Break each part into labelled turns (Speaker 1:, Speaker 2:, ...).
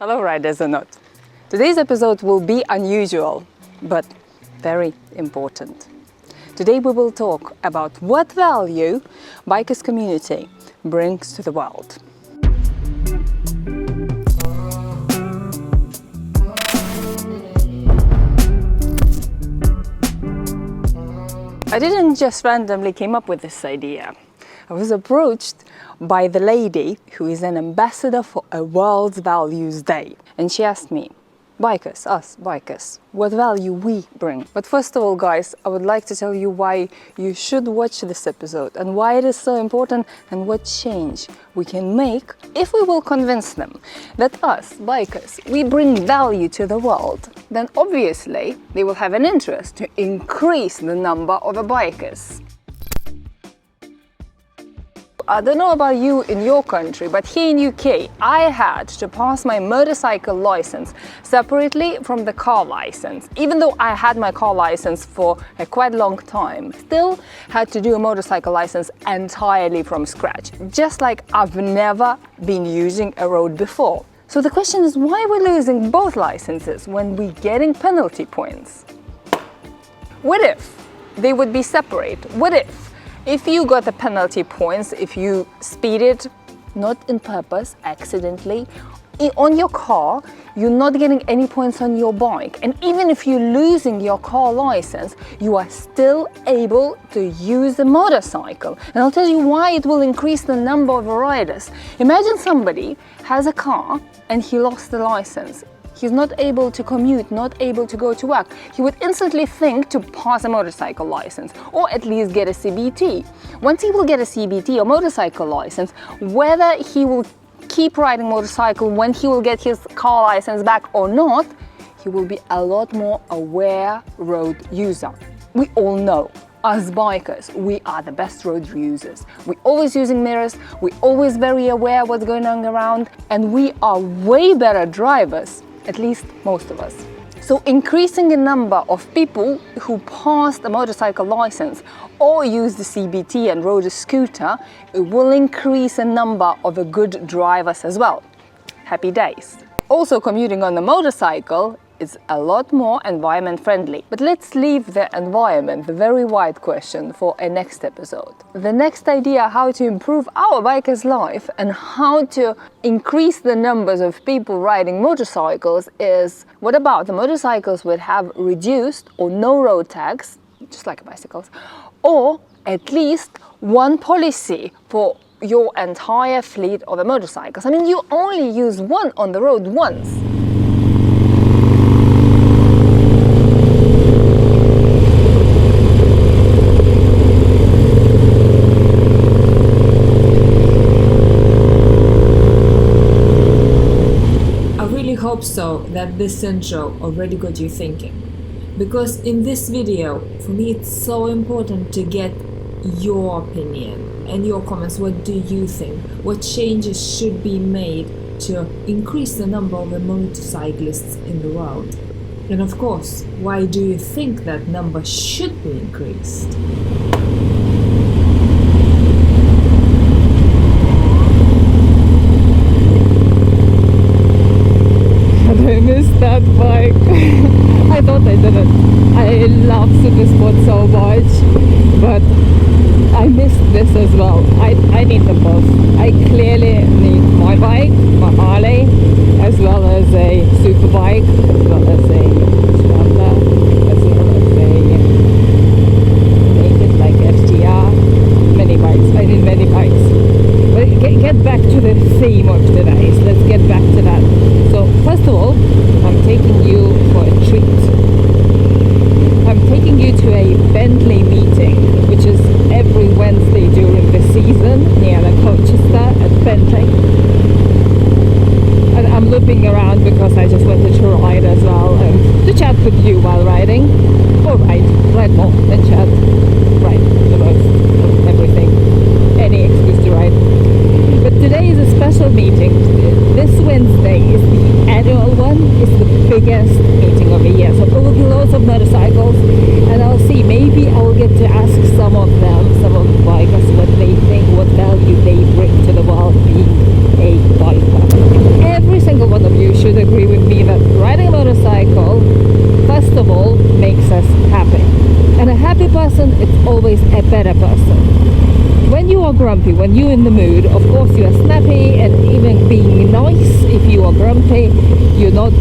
Speaker 1: Hello riders or not. Today's episode will be unusual, but very important. Today we will talk about what value bikers community brings to the world. I didn't just randomly came up with this idea. I was approached by the lady who is an ambassador for a World Values Day. And she asked me, us bikers, what value we bring. But first of all, guys, I would like to tell you why you should watch this episode and why it is so important and what change we can make if we will convince them that us bikers, we bring value to the world. Then obviously they will have an interest to increase the number of bikers. I don't know about you in your country, but here in UK, I had to pass my motorcycle license separately from the car license. Even though I had my car license for a quite long time, still had to do a motorcycle license entirely from scratch, just like I've never been using a road before. So the question is, why are we losing both licenses when we're getting penalty points? What if they would be separate? What if you got the penalty points, if you speeded, not in purpose, accidentally, on your car, you're not getting any points on your bike. And even if you're losing your car license, you are still able to use the motorcycle. And I'll tell you why it will increase the number of riders. Imagine somebody has a car and he lost the license. He's not able to commute, not able to go to work. He would instantly think to pass a motorcycle license or at least get a CBT. Once he will get a CBT or motorcycle license, whether he will keep riding motorcycle when he will get his car license back or not, he will be a lot more aware road user. We all know, as bikers, we are the best road users. We're always using mirrors, we're always very aware what's going on around, and we are way better drivers. At least most of us. So increasing the number of people who pass the motorcycle license or use the CBT and rode a scooter, it will increase the number of good drivers as well. Happy days. Also, commuting on the motorcycle is a lot more environment friendly. But let's leave the environment, the very wide question, for a next episode. The next idea how to improve our bikers' life and how to increase the numbers of people riding motorcycles is, what about the motorcycles would have reduced or no road tax, just like bicycles, or at least one policy for your entire fleet of the motorcycles. I mean, you only use one on the road once.
Speaker 2: Hope so that this intro already got you thinking, because in this video for me it's so important to get your opinion and your comments. What do you think? What changes should be made to increase the number of motorcyclists in the world? And of course, why do you think that number should be increased?
Speaker 1: I missed that bike. I thought I didn't. I love Supersport so much, but I missed this as well. I need them both. I clearly need my bike, my Harley, as well as a super bike, as well as a Scrambler, as well as a naked like FTR. Many bikes. I need many bikes. But get back to the theme of today. So let's get back to that. So first of all, I'm taking you for a treat. I'm taking you to a Bentley meeting, which is every Wednesday during the season near the Colchester at Bentley. And I'm looping around because I just wanted to ride as well and to chat with you while riding. Or ride more than chat. Ride the most of everything. Any excuse to ride. But today is a special meeting. This Wednesday is the annual one. It's the biggest meeting of the year. So there will be loads of motorcycles, and I'll see, maybe I'll get to ask some of them, some of the bikers, what they think, what value they bring to the world being a biker. Every single one of you should always a better person. When you are grumpy, when you're in the mood, of course you are snappy, and even being nice, if you are grumpy, you're not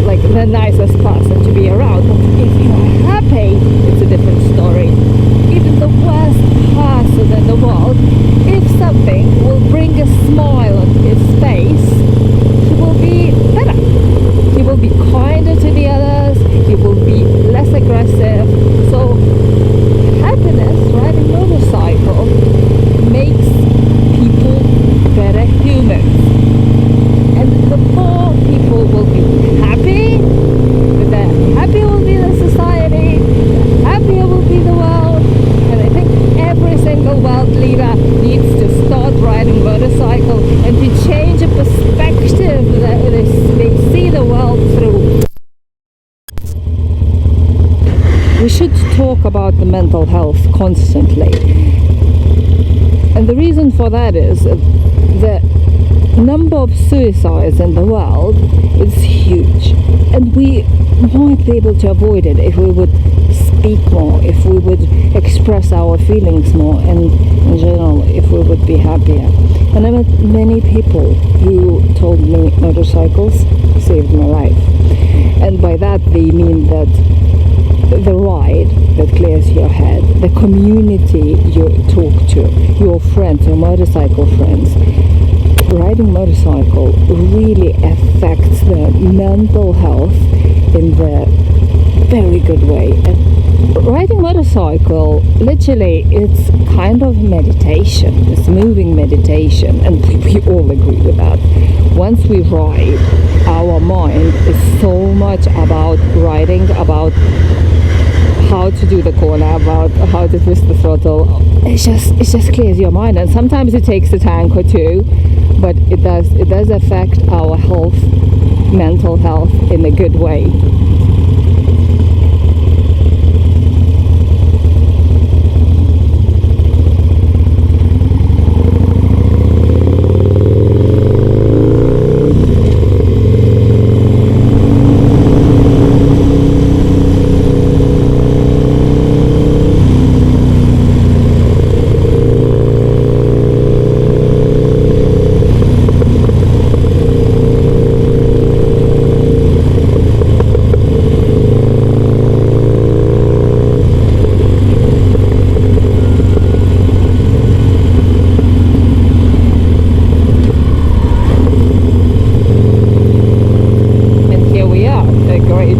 Speaker 1: like the nicest person to be around. But if you are happy, it's a different story. Even the worst person in the world, if something will bring a smile on his face, he will be better. He will be kinder to the others, he will be less aggressive. So happiness, riding motorcycle, makes people better humans. And the more people will be happy, the happier will be the society, the happier will be the world. And I think every single world leader needs to start riding motorcycle and to change a perspective that they see the world through. We should talk about the mental health constantly. And the reason for that is the number of suicides in the world is huge. And we might be able to avoid it if we would speak more, if we would express our feelings more, and in general, if we would be happier. And I met many people who told me motorcycles saved my life. And by that they mean that the ride that clears your head, the community you talk to, your friends, your motorcycle friends. Riding motorcycle really affects the mental health in the very good way. And riding motorcycle, literally, it's kind of meditation. It's moving meditation, and we all agree with that. Once we ride, our mind is so much about riding, about how to do the corner, about how to twist the throttle. It just clears your mind, and sometimes it takes a tank or two, but it does affect our health, mental health, in a good way.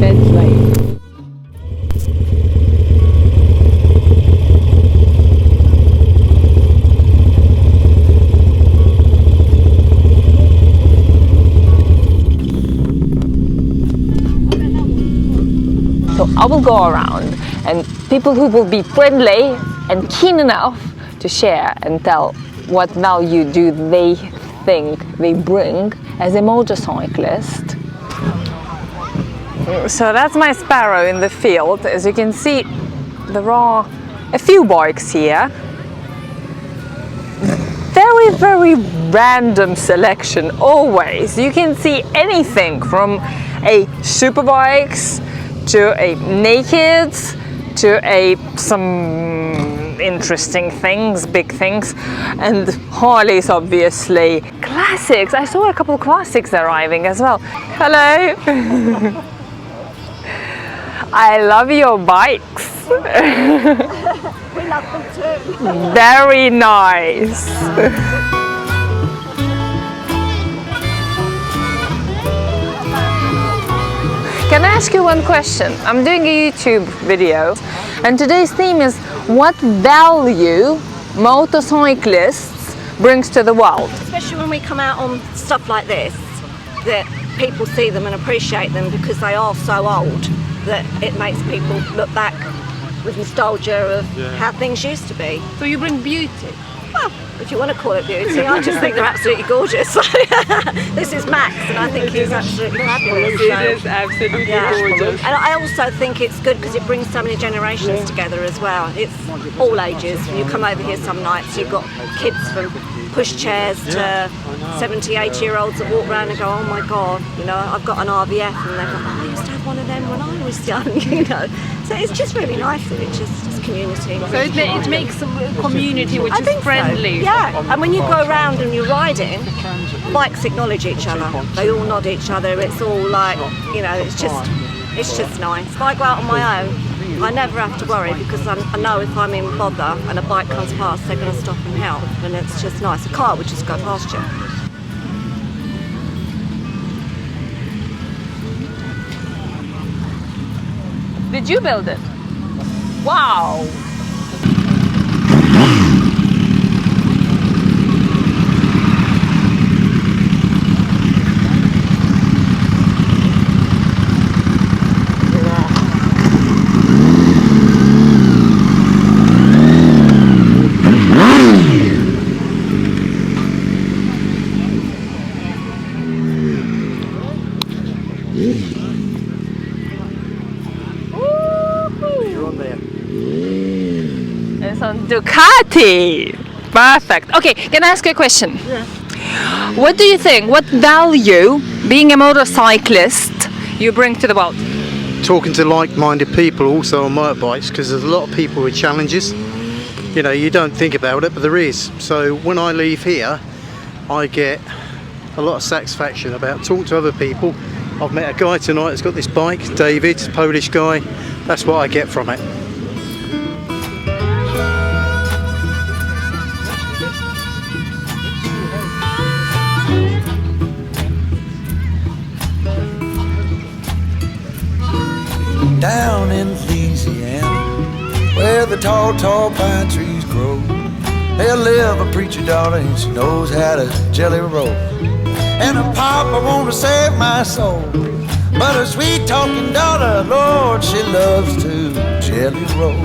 Speaker 1: Bentley. So I will go around, and people who will be friendly and keen enough to share and tell what value do they think they bring as a motorcyclist. So that's my Sparrow in the field. As you can see, there are a few bikes here. Very, very random selection always. You can see anything from a superbikes to a nakeds to some interesting things, big things, and Harleys obviously. Classics. I saw a couple of classics arriving as well. Hello. I love your bikes.
Speaker 3: We love them too.
Speaker 1: Very nice. Can I ask you one question? I'm doing a YouTube video, and today's theme is what value motorcyclists brings to the world.
Speaker 3: Especially when we come out on stuff like this, that people see them and appreciate them because they are so old that it makes people look back with nostalgia of how things used to be.
Speaker 4: So you bring beauty?
Speaker 3: Well, if you want to call it beauty, I just think they're absolutely gorgeous. This is Max, and I think he's absolutely fabulous.
Speaker 4: It is absolutely gorgeous.
Speaker 3: And I also think it's good because it brings so many generations together as well. It's all ages. When you come over here some nights, you've got kids from pushchairs to 70, 80-year-olds that walk around and go, oh my God, you know, I've got an RVF, and they go, oh, I used to have one of them when I was young, you know. So it's just really nice that it's just community.
Speaker 1: So it makes a community which
Speaker 3: I
Speaker 1: is
Speaker 3: think
Speaker 1: friendly.
Speaker 3: So. Yeah, and when you go around and you're riding, bikes acknowledge each other. They all nod each other. It's all like, you know, it's just nice. If I go out on my own, I never have to worry because I know if I'm in bother and a bike comes past, they're going to stop and help, and it's just nice. A car would just go past you.
Speaker 1: Did you build it? Wow! It's on Ducati. Perfect. Okay, can I ask you a question?
Speaker 5: Yeah.
Speaker 1: What do you think? What value, being a motorcyclist, you bring to the world?
Speaker 5: Talking to like-minded people also on motorbikes, because there's a lot of people with challenges. You know, you don't think about it, but there is. So when I leave here, I get a lot of satisfaction about talking to other people. I've met a guy tonight that's got this bike, David, Polish guy. That's what I get from it.
Speaker 6: Down in Louisiana, where the tall, tall pine trees grow, there live a preacher daughter and she knows how to jelly roll. And her papa wanna save my soul, but her sweet talking daughter, Lord, she loves to jelly roll.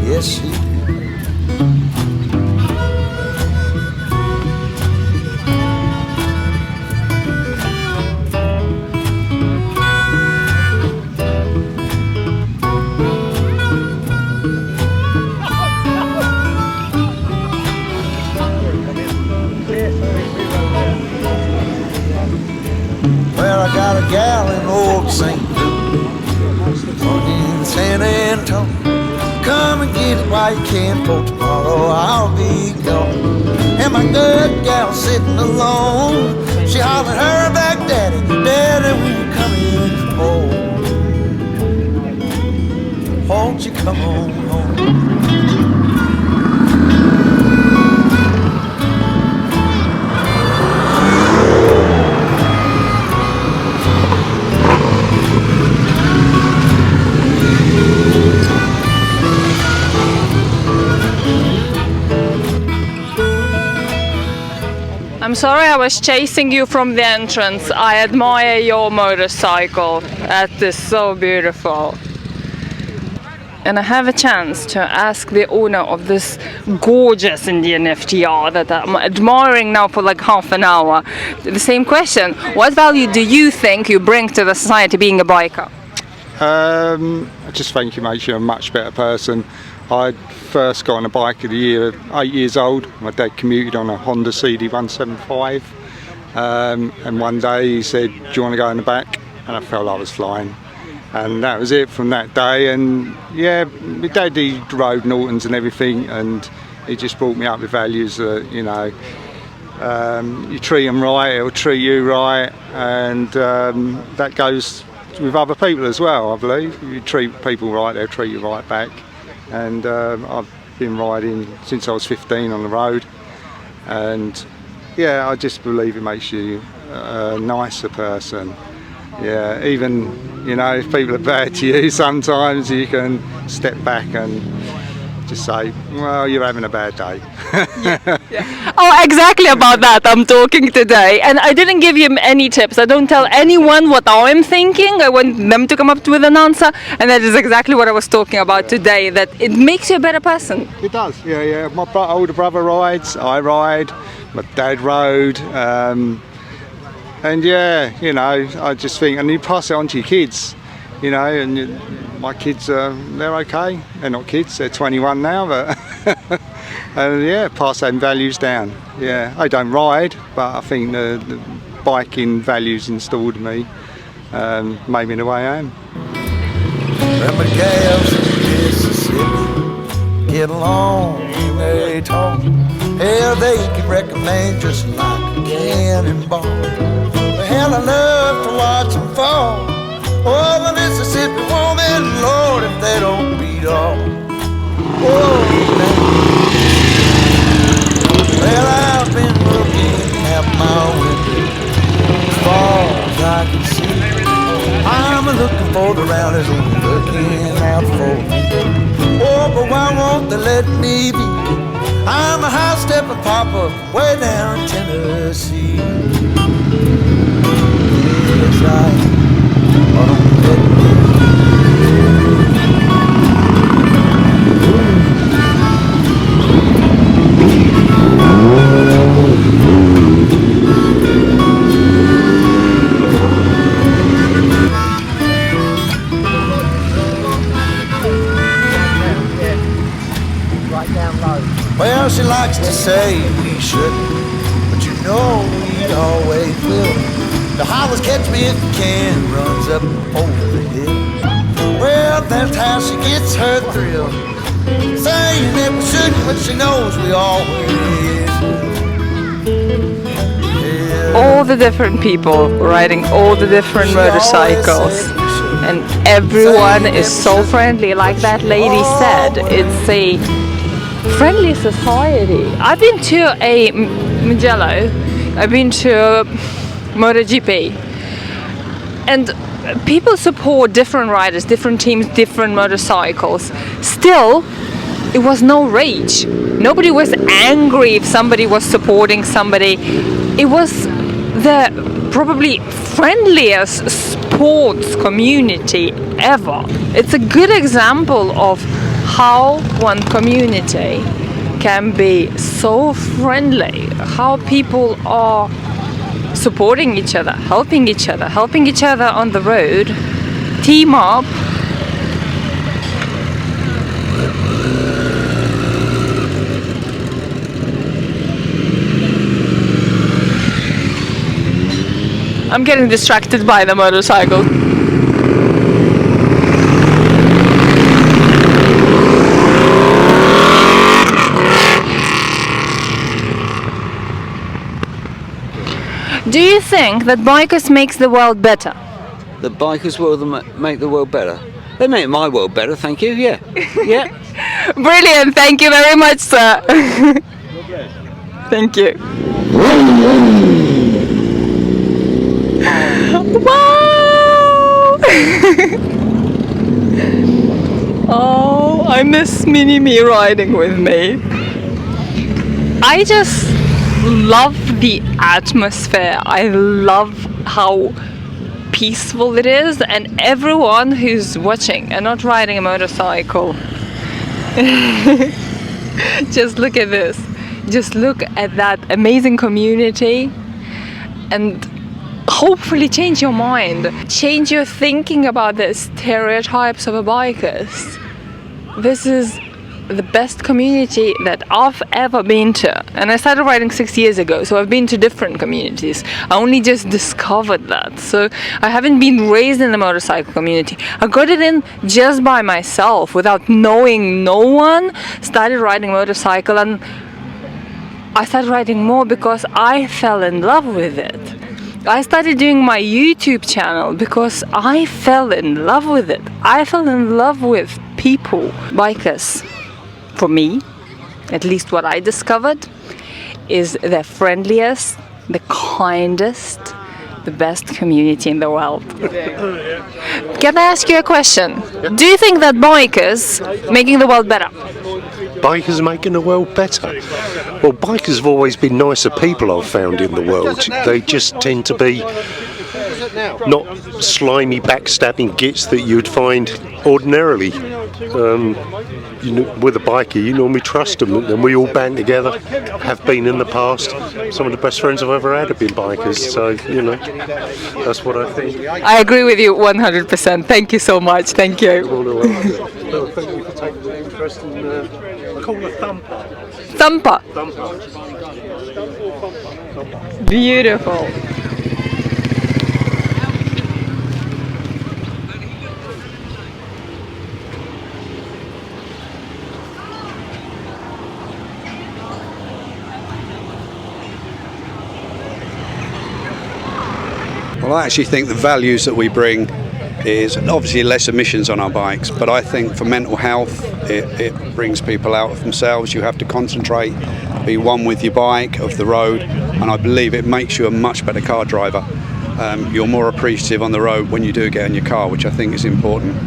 Speaker 6: Yes, she do. I got a gal in old St. Louis, one in San Antonio. Come and get it while you can, for tomorrow I'll be gone. And my good gal sitting alone, she hollering her back, Daddy, Daddy, will you come in home? Won't you come on home?
Speaker 1: I'm sorry I was chasing you from the entrance. I admire your motorcycle. That is so beautiful. And I have a chance to ask the owner of this gorgeous Indian FTR that I'm admiring now for like half an hour the same question. What value do you think you bring to the society being a biker?
Speaker 7: I just think it makes you a much better person. I first got on a bike at the year of 8 years old. My dad commuted on a Honda CD175, and one day he said, "Do you want to go in the back?" And I felt I was flying, and that was it from that day. And yeah, my dad, he rode Nortons and everything, and he just brought me up with values that, you know, you treat them right, it'll treat you right, and that goes with other people as well, I believe. If you treat people right, they'll treat you right back. And I've been riding since I was 15 on the road, and yeah, I just believe it makes you a nicer person. Yeah, even, you know, if people are bad to you, sometimes you can step back and just say, well, you're having a bad day.
Speaker 1: Yeah. Oh, exactly about that I'm talking today. And I didn't give you any tips. I don't tell anyone what I'm thinking. I want them to come up with an answer. And that is exactly what I was talking about today, that it makes you a better person.
Speaker 7: It does, yeah. My older brother rides, I ride, my dad rode. And yeah, you know, I just think, and you pass it on to your kids, you know, and my kids, they're okay. They're not kids, they're 21 now, but and yeah, pass them values down. Yeah, I don't ride, but I think the biking values installed in me made me the way I am.
Speaker 6: Remember gals in Mississippi get along and they talk. Hell, they can recommend just like a cannonball. But hell, I love to watch them fall. Oh, the Mississippi woman, Lord, if they don't beat all. Oh, man. Well, I've been looking out my window as far as I can see. I'm looking for the rounders and looking out for me. Oh, but why won't they let me be? I'm a high-stepping papa way down in Tennessee. Yes, I am. Oh, don't let me be. Well, she likes to say we shouldn't, but you know we always will. The hollers catch me if you can, runs up over the hill. Well, that's how she gets her thrill, saying that we shouldn't, but she knows we always will.
Speaker 1: All the different people riding all the different motorcycles, and everyone is so friendly. Like that lady said, it's a friendly society. I've been to a Mugello, I've been to MotoGP, and people support different riders, different teams, different motorcycles. Still, it was no rage. Nobody was angry if somebody was supporting somebody. It was the probably friendliest sports community ever. It's a good example of how one community can be so friendly, how people are supporting each other, helping each other on the road, team up. I'm getting distracted by the motorcycle. Do you think that bikers makes the world better?
Speaker 8: The bikers will make the world better. They make my world better, thank you, yeah. Yeah.
Speaker 1: Brilliant, thank you very much, sir. Thank you. Wow! Oh, I miss Mini-Me riding with me. I just love the atmosphere. I love how peaceful it is, and everyone who's watching and not riding a motorcycle, just look at this. Just look at that amazing community and hopefully change your mind. Change your thinking about the stereotypes of bikers. This is the best community that I've ever been to, and I started riding 6 years ago, so I've been to different communities. I only just discovered that, so I haven't been raised in the motorcycle community. I got it in just by myself without knowing no one. Started riding motorcycle, and I started riding more because I fell in love with it. I started doing my YouTube channel because I fell in love with it. I fell in love with people, bikers. For me, at least what I discovered, is the friendliest, the kindest, the best community in the world. Can I ask you a question? Do you think that bikers making the world better?
Speaker 9: Bikers making the world better? Well, bikers have always been nicer people, I've found, in the world. They just tend to be not slimy, backstabbing gits that you'd find ordinarily. With a biker, you normally trust them, and we all band together, have been in the past. Some of the best friends I've ever had have been bikers, so, that's what I think.
Speaker 1: I agree with you 100%. Thank you so much. Thank you.
Speaker 9: Well, thank you for taking the interest in, I call it Thumper.
Speaker 1: Thumper. Beautiful.
Speaker 10: Well, I actually think the values that we bring is obviously less emissions on our bikes, but I think for mental health it brings people out of themselves. You have to concentrate, be one with your bike, of the road, and I believe it makes you a much better car driver. You're more appreciative on the road when you do get in your car, which I think is important.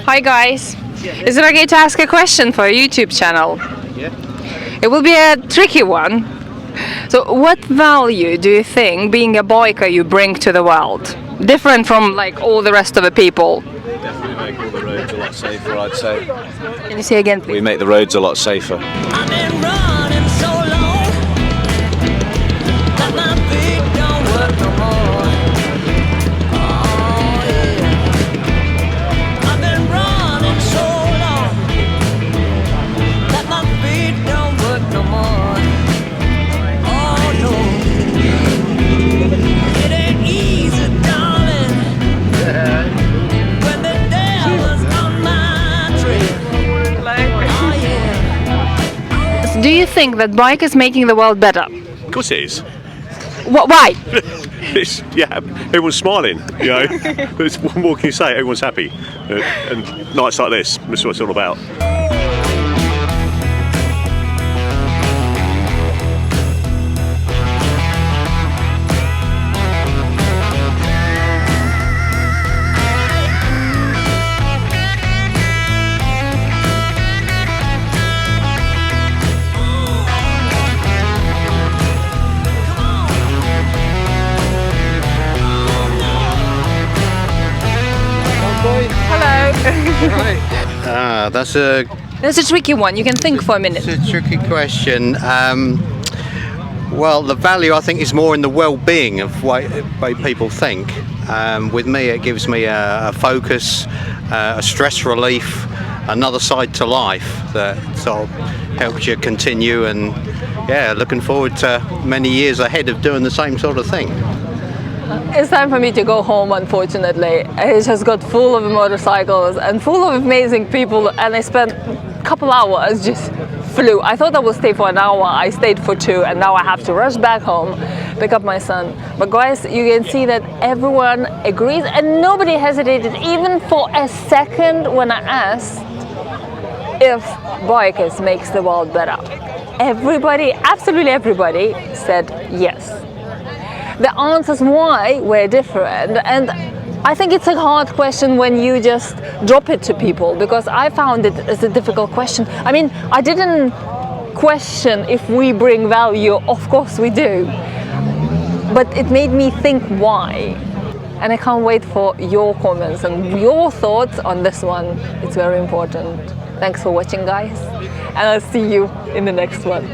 Speaker 1: Hi guys, is it okay to ask a question for a YouTube channel?
Speaker 5: Yeah.
Speaker 1: It will be a tricky one. So what value do you think being a biker you bring to the world? Different from like all the rest of the people?
Speaker 11: Definitely make all the roads a lot safer, I'd say.
Speaker 1: Can you say again please?
Speaker 11: We make the roads a lot safer.
Speaker 12: I've been running so long that my feet don't work no more. Oh yeah. I've been running so long that my feet don't work no more. Oh no. It ain't easy, darling, when the devil's on my trail. Oh yeah.
Speaker 1: Do you think that bike is making the world better?
Speaker 13: Of course it is.
Speaker 1: Why?
Speaker 13: Yeah, everyone's smiling, you know. What more can you say? Everyone's happy. And nights like this, that's what it's all about.
Speaker 1: Hello. That's a tricky one. You can think for a minute.
Speaker 5: It's a tricky question. Well, the value I think is more in the well-being of way people think. With me, it gives me a focus, a stress relief, another side to life that sort of helps you continue. And yeah, looking forward to many years ahead of doing the same sort of thing.
Speaker 1: It's time for me to go home, unfortunately. It just got full of motorcycles and full of amazing people, and I spent a couple hours just flew. I thought I would stay for an hour, I stayed for 2, and now I have to rush back home, pick up my son. But guys, you can see that everyone agrees and nobody hesitated even for a second when I asked if bikers makes the world better. Everybody, absolutely everybody said yes. The answers why were different, and I think it's a hard question when you just drop it to people, because I found it as a difficult question. I mean, I didn't question if we bring value, of course we do, but it made me think why. And I can't wait for your comments and your thoughts on this one. It's very important. Thanks for watching, guys, and I'll see you in the next one.